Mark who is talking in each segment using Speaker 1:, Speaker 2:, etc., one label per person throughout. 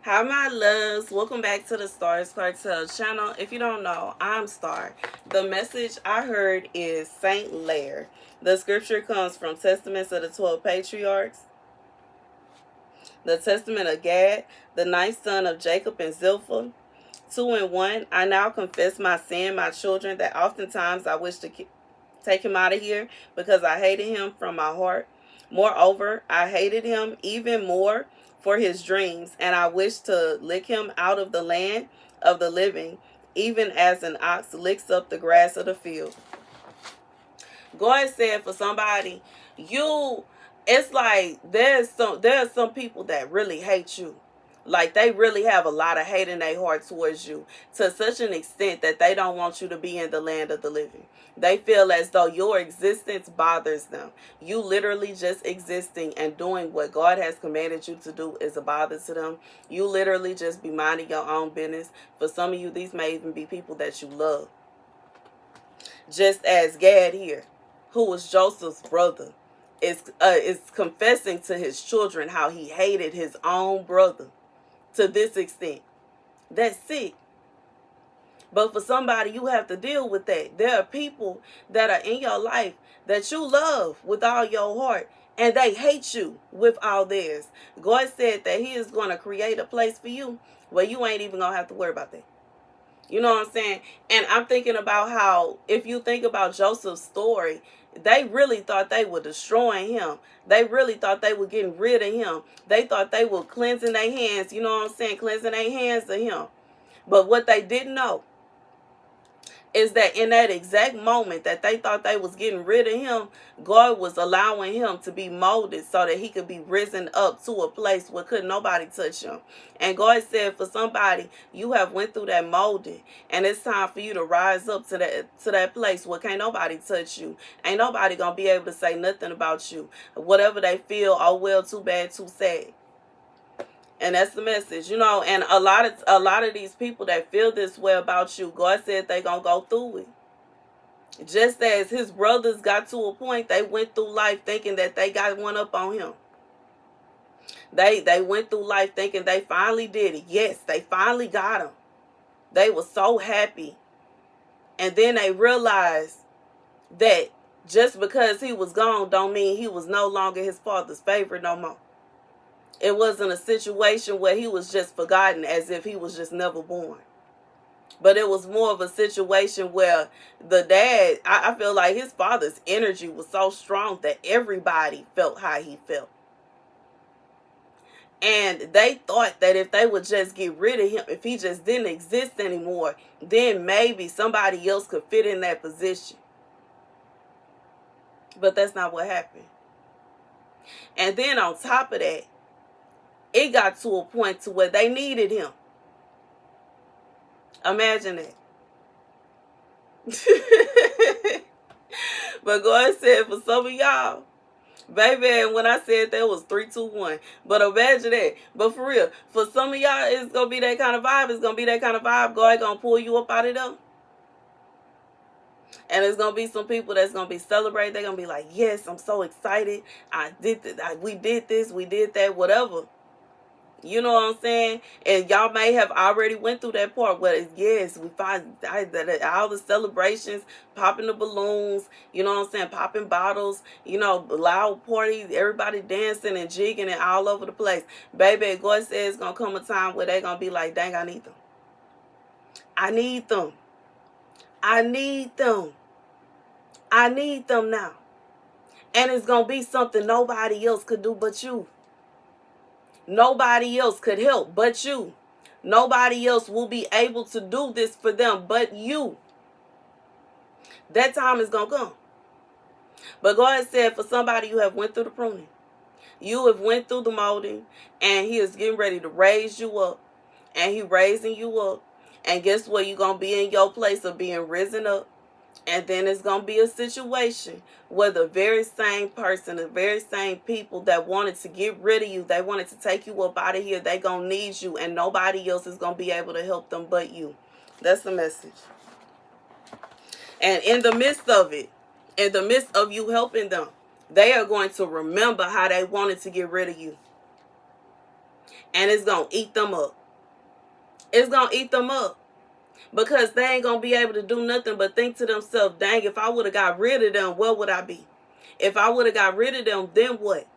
Speaker 1: Hi, my loves. Welcome back to the Starscartel channel. If you don't know, I'm Star. The message I heard is Saint Lair. The scripture comes from Testaments of the 12 Patriarchs, the Testament of Gad, the ninth son of Jacob and Zilpah. 2 and 1. I now confess my sin, my children, that oftentimes I wish to take him out of here because I hated him from my heart. Moreover, I hated him even more for his dreams, and I wished to lick him out of the land of the living, even as an ox licks up the grass of the field. God said for somebody, it's like there's some people that really hate you. Like they really have a lot of hate in their heart towards you, to such an extent that they don't want you to be in the land of the living. They feel as though your existence bothers them. You literally just existing and doing what God has commanded you to do is a bother to them. You literally just be minding your own business. For some of you, these may even be people that you love. Just as Gad here, who was Joseph's brother, is confessing to his children how he hated his own brother to this extent. That's sick. But for somebody, you have to deal with that. There are people that are in your life that you love with all your heart, and they hate you with all theirs. God said that he is going to create a place for you where you ain't even going to have to worry about that. You know what I'm saying? And I'm thinking about how, if you think about Joseph's story, they really thought they were destroying him. They really thought they were getting rid of him. They thought they were cleansing their hands, you know what I'm saying? Cleansing their hands of him. But what they didn't know is that in that exact moment that they thought they was getting rid of him, God was allowing him to be molded so that he could be risen up to a place where could nobody touch him. And God said for somebody, you have went through that molding, and it's time for you to rise up to that place where can't nobody touch you. Ain't nobody gonna be able to say nothing about you. Whatever they feel, oh well, too bad, too sad. And that's the message, you know. And a lot of these people that feel this way about you, God said they gonna go through it. Just as his brothers got to a point, they went through life thinking that they got one up on him. They went through life thinking they finally did it. Yes, they finally got him. They were so happy. And then they realized that just because he was gone don't mean he was no longer his father's favorite no more. It wasn't a situation where he was just forgotten as if he was just never born. But it was more of a situation where the dad, I feel like his father's energy was so strong that everybody felt how he felt. And they thought that if they would just get rid of him, if he just didn't exist anymore, then maybe somebody else could fit in that position. But that's not what happened. And then on top of that, it got to a point to where they needed him. Imagine that. But God said for some of y'all, baby, when I said that was 3, 2, 1. But imagine that. But for real, for some of y'all, it's going to be that kind of vibe. It's going to be that kind of vibe. God going to pull you up out of there. And there's going to be some people that's going to be celebrating. They're going to be like, yes, I'm so excited. I did this. We did this. We did that. Whatever. You know what I'm saying? And y'all may have already went through that part where, yes, we find all the celebrations, popping the balloons, you know what I'm saying, popping bottles, you know, loud parties, everybody dancing and jigging and all over the place. Baby, God says it's going to come a time where they're going to be like, dang, I need them. I need them. I need them. I need them now. And it's going to be something nobody else could do but you. Nobody else could help but you. Nobody else will be able to do this for them but you. That time is going to come. But God said for somebody, you have went through the pruning. You have went through the molding, and he is getting ready to raise you up. And he raising you up. And guess what? You're going to be in your place of being risen up. And then it's going to be a situation where the very same person, the very same people that wanted to get rid of you, they wanted to take you up out of here, they going to need you, and nobody else is going to be able to help them but you. That's the message. And in the midst of it, in the midst of you helping them, they are going to remember how they wanted to get rid of you. And it's going to eat them up. It's going to eat them up. Because they ain't going to be able to do nothing but think to themselves, dang, if I would have got rid of them, where would I be? If I would have got rid of them, then what?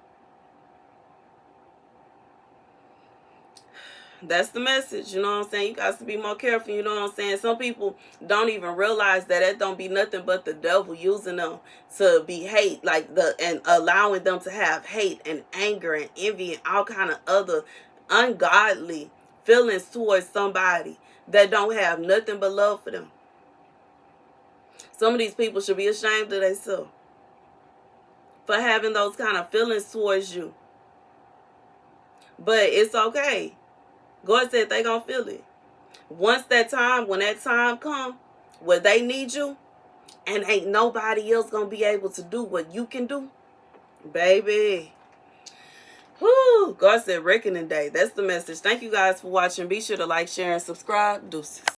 Speaker 1: That's the message, you know what I'm saying? You got to be more careful, you know what I'm saying? Some people don't even realize that it don't be nothing but the devil using them to be hate, like and allowing them to have hate and anger and envy and all kind of other ungodly feelings towards somebody that don't have nothing but love for them. Some of these people should be ashamed of themselves for having those kind of feelings towards you. But it's okay. God said they gonna feel it. When that time come where they need you and ain't nobody else gonna be able to do what you can do, baby. Whoo, God said reckoning day. That's the message. Thank you guys for watching. Be sure to like, share, and subscribe. Deuces.